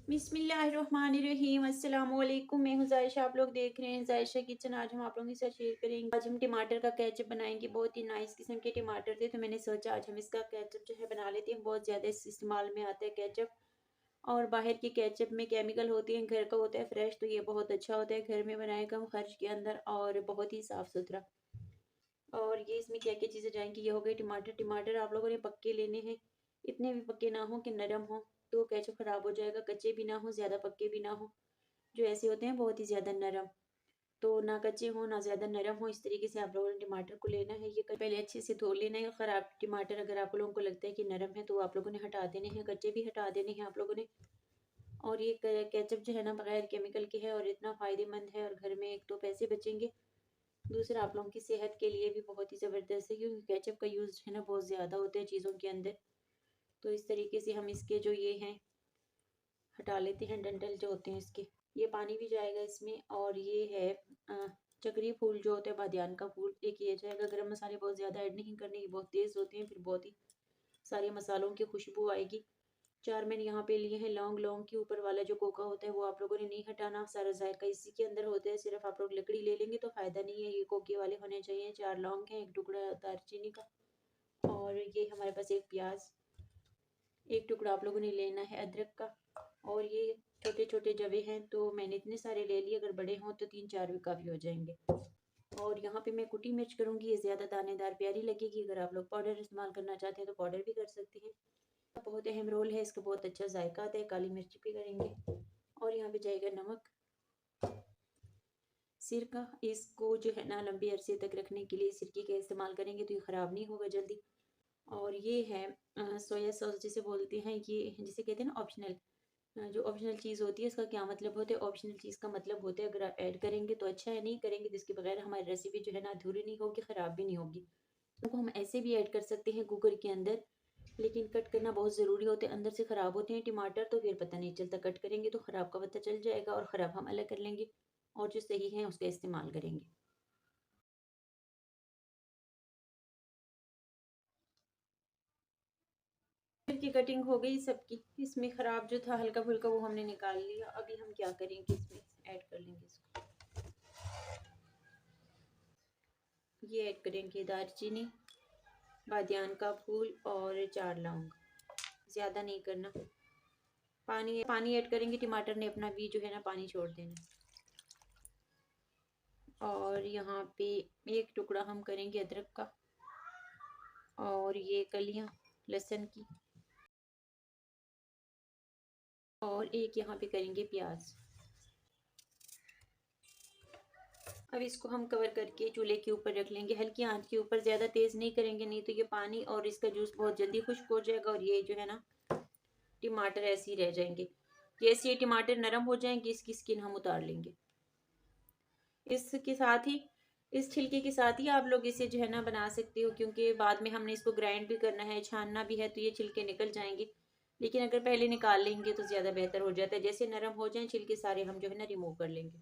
बिस्मिल्लाहिर्रहमानिर्रहीम अस्सलाम वालेकुम। मैं हूँ जायशा, आप लोग देख रहे हैं जायशा किचन। आज हम आप लोगों के साथ शेयर करेंगे, आज हम टमाटर का केचप बनाएंगे। बहुत ही नाइस किस्म के टमाटर थे तो मैंने सोचा आज हम इसका केचप जो है बना लेते हैं। बहुत ज़्यादा इस्तेमाल में आता है केचप, और बाहर के केचप में केमिकल होते हैं, घर का होता है फ्रेश, तो ये बहुत अच्छा होता है घर में बनाए कम खर्च के अंदर और बहुत ही साफ़ सुथरा। और ये इसमें क्या क्या चीज़ें जाएंगी, ये हो गए टमाटर। टमाटर आप लोगों ने पक्के लेने हैं, इतने भी पक्के ना हो कि नरम हो तो केचप खराब हो जाएगा, कच्चे भी ना हो ज़्यादा पक्के भी ना हो, जो ऐसे होते हैं बहुत ही ज़्यादा नरम। तो ना कच्चे हो ना ज़्यादा नरम हो, इस तरीके से आप लोगों ने टमाटर को लेना है। ये पहले अच्छे से धो लेना है। ख़राब टमाटर अगर आप लोगों को लगता है कि नरम है तो आप लोगों ने हटा देने हैं, कच्चे भी हटा देने हैं आप लोगों ने। और ये केचप जो है ना बगैर केमिकल के है और इतना फ़ायदेमंद है, और घर में एक तो पैसे बचेंगे, दूसरा आप लोगों की सेहत के लिए भी बहुत ही ज़बरदस्त है, क्योंकि केचप का यूज़ है ना बहुत ज़्यादा होता है चीज़ों के अंदर। तो इस तरीके से हम इसके जो ये हैं हटा लेते हैं, डंठल जो होते हैं इसके। ये पानी भी जाएगा इसमें। और ये है चक्री फूल जो होता है, बादियान का फूल, एक ये जाएगा। गरम मसाले बहुत ज़्यादा ऐड नहीं करने, ये बहुत तेज़ होते हैं, फिर बहुत ही सारे मसालों की खुशबू आएगी। 4 मैंने यहाँ पे लिए हैं लौंग। लौंग के ऊपर वाला जो कोका होता है वो आप लोगों ने नहीं हटाना, सारा जायका इसी के अंदर होता है। सिर्फ आप लोग लकड़ी ले लेंगे तो फ़ायदा नहीं है, ये कोके वाले होने चाहिए। 4 लौंग हैं, 1 टुकड़ा दालचीनी का, और ये हमारे पास 1 प्याज, 1 टुकड़ा आप लोगों ने लेना है अदरक का। और ये छोटे छोटे जवे हैं, तो मैंने इतने सारे ले लिए, अगर बड़े हों तो 3-4 भी काफ़ी हो जाएंगे। और यहाँ पे मैं कुटी मिर्च करूँगी, ये ज़्यादा दानेदार प्यारी लगेगी। अगर आप लोग पाउडर इस्तेमाल करना चाहते हैं तो पाउडर भी कर सकते हैं, बहुत अहम रोल है इसका, बहुत अच्छा जायका आता है। काली मिर्च भी करेंगे। और यहाँ पे जाएगा नमक, सिरका। इसको जो है ना लंबे अरसे तक रखने के लिए सिरके का इस्तेमाल करेंगे तो ये ख़राब नहीं होगा जल्दी। और ये है सोया सॉस जिसे बोलते हैं, ये जिसे कहते हैं ना ऑप्शनल। जो ऑप्शनल चीज़ होती है उसका क्या मतलब होता है, ऑप्शनल चीज़ का मतलब होता है अगर आप ऐड करेंगे तो अच्छा है, नहीं करेंगे तो इसके बगैर हमारी रेसिपी जो है ना अधूरी नहीं होगी, ख़राब भी नहीं होगी। तो हम ऐसे भी ऐड कर सकते हैं कुकर के अंदर, लेकिन कट करना बहुत ज़रूरी होता है, अंदर से ख़राब होते हैं टमाटर तो फिर पता नहीं चलता। कट करेंगे तो ख़राब का पता चल जाएगा, और ख़राब हम अलग कर लेंगे और जो सही है उसका इस्तेमाल करेंगे। फिर की कटिंग हो गई सबकी, इसमें ख़राब जो था हल्का फुल्का वो हमने निकाल लिया। अभी हम क्या करेंगे, इसमें ऐड कर लेंगे इसको। ये ऐड करेंगे दालचीनी, बादियान का फूल और 4 लौंग, ज़्यादा नहीं करना। पानी पानी ऐड करेंगे, टमाटर ने अपना भी जो है ना पानी छोड़ देना। और यहाँ पे 1 टुकड़ा हम करेंगे अदरक का, और ये कलियाँ लहसुन की, और एक यहाँ पे करेंगे प्याज। अब इसको हम कवर करके चूल्हे के ऊपर रख लेंगे, हल्की आंच के ऊपर, ज़्यादा तेज़ नहीं करेंगे, नहीं तो ये पानी और इसका जूस बहुत जल्दी खुश्क हो जाएगा और ये जो है ना टमाटर ऐसे ही रह जाएंगे। जैसे ये टमाटर नरम हो जाएंगे इसकी स्किन हम उतार लेंगे। इसके साथ ही, इस छिलके के साथ ही आप लोग इसे जो है ना बना सकते हो, क्योंकि बाद में हमने इसको ग्राइंड भी करना है, छानना भी है, तो ये छिलके निकल जाएंगे। लेकिन अगर पहले निकाल लेंगे तो ज़्यादा बेहतर हो जाता है। जैसे नरम हो जाए छिलके सारे हम जो है ना रिमूव कर लेंगे।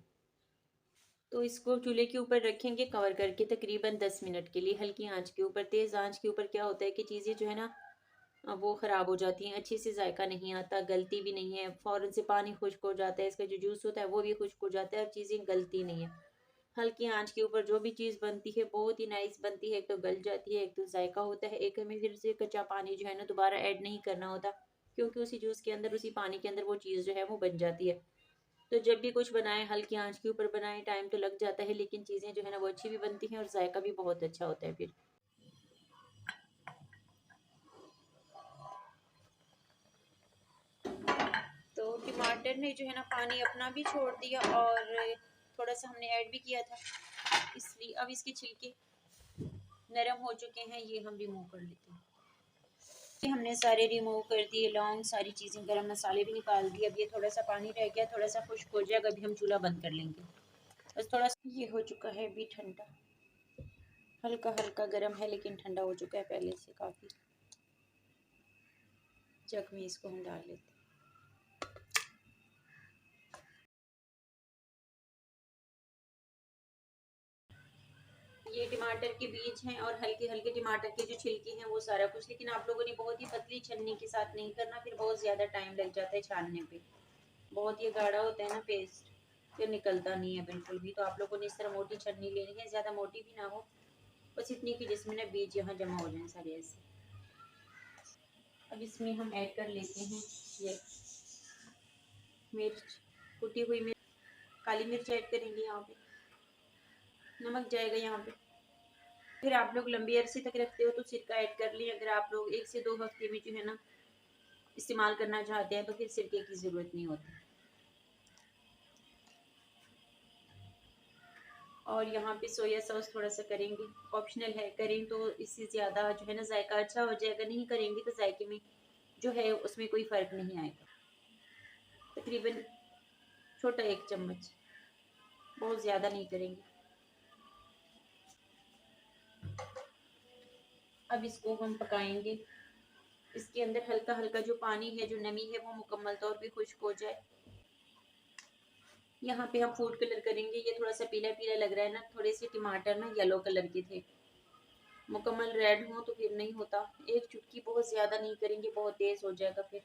तो इसको चूल्हे के ऊपर रखेंगे कवर करके तकरीबन 10 मिनट के लिए, हल्की आंच के ऊपर। तेज़ आंच के ऊपर क्या होता है कि चीज़ें जो है ना वो ख़राब हो जाती हैं, अच्छे से जायका नहीं आता, गलती भी नहीं है, फ़ौरन से पानी खुश्क हो जाता है, इसका जो जूस होता है वो भी खुश्क हो जाता है और चीज़ें गलती नहीं है। हल्की आंच के ऊपर जो भी चीज़ बनती है बहुत ही नाइस बनती है, एक तो गल जाती है, एक तो जायका होता है, एक हमें फिर से कच्चा पानी जो है ना दोबारा ऐड नहीं करना होता, क्योंकि उसी जूस के अंदर, उसी पानी के अंदर वो चीज़ जो है वो बन जाती है। तो जब भी कुछ बनाएं हल्की आंच के ऊपर बनाएं, टाइम तो लग जाता है लेकिन चीज़ें जो है ना वो अच्छी भी बनती हैं और जायका भी बहुत अच्छा होता है फिर। तो टमाटर ने जो है ना पानी अपना भी छोड़ दिया, और थोड़ा सा हमने ऐड भी किया था, इसलिए अब इसके छिलके नरम हो चुके हैं, ये हम रिमूव कर लेते हैं। ये हमने सारे रिमूव कर दिए, लौंग सारी चीज़ें, गरम मसाले भी निकाल दिए। अब ये थोड़ा सा पानी रह गया, थोड़ा सा खुश्क हो जाएगा, अभी हम चूल्हा बंद कर लेंगे। बस थोड़ा सा ये हो चुका है अभी ठंडा, हल्का हल्का गर्म है लेकिन ठंडा हो चुका है पहले से काफ़ी। जग में इसको हम डाल लेते हैं। ये टमाटर के बीज हैं और हल्के हल्के टमाटर के जो छिलके हैं वो सारा कुछ, लेकिन आप लोगों ने बहुत ही पतली छलनी के साथ नहीं करना, फिर बहुत ज़्यादा टाइम लग जाता है छानने पे। बहुत ये गाढ़ा होता है ना पेस्ट, फिर निकलता नहीं है बिल्कुल भी। तो आप लोगों ने इस तरह मोटी छन्नी लेनी है, ज़्यादा मोटी भी ना हो, बस इतनी कि जिसमें ना बीज यहाँ जमा हो जाए सारे ऐसे। अब इसमें हम ऐड कर लेते हैं ये मिर्च, कुटी हुई मिर्च, काली मिर्च ऐड करेंगे यहाँ पे, नमक जाएगा यहाँ पे। फिर आप लोग लंबी अरसे तक रखते हो तो सिरका ऐड कर लें। अगर आप लोग 1 से 2 हफ्ते में जो है ना इस्तेमाल करना चाहते हैं तो फिर सिरके की ज़रूरत नहीं होती। और यहाँ पे सोया सॉस थोड़ा सा करेंगे, ऑप्शनल है, करें तो इससे ज़्यादा जो है ना जायका अच्छा हो जाएगा, नहीं करेंगे तो जायके में जो है उसमें कोई फ़र्क नहीं आएगा। तकरीबन छोटा 1 चम्मच, बहुत ज़्यादा नहीं करेंगे। अब इसको हम पकाएंगे, इसके अंदर हल्का हल्का जो पानी है, जो नमी है, वो मुकम्मल तौर पे खुश्क हो जाए। यहाँ पे हम फूड कलर करेंगे, ये थोड़ा सा पीला पीला लग रहा है ना, थोड़े से टमाटर ना येलो कलर के थे, मुकम्मल रेड हो तो फिर नहीं होता। एक चुटकी, बहुत ज़्यादा नहीं करेंगे, बहुत तेज़ हो जाएगा फिर।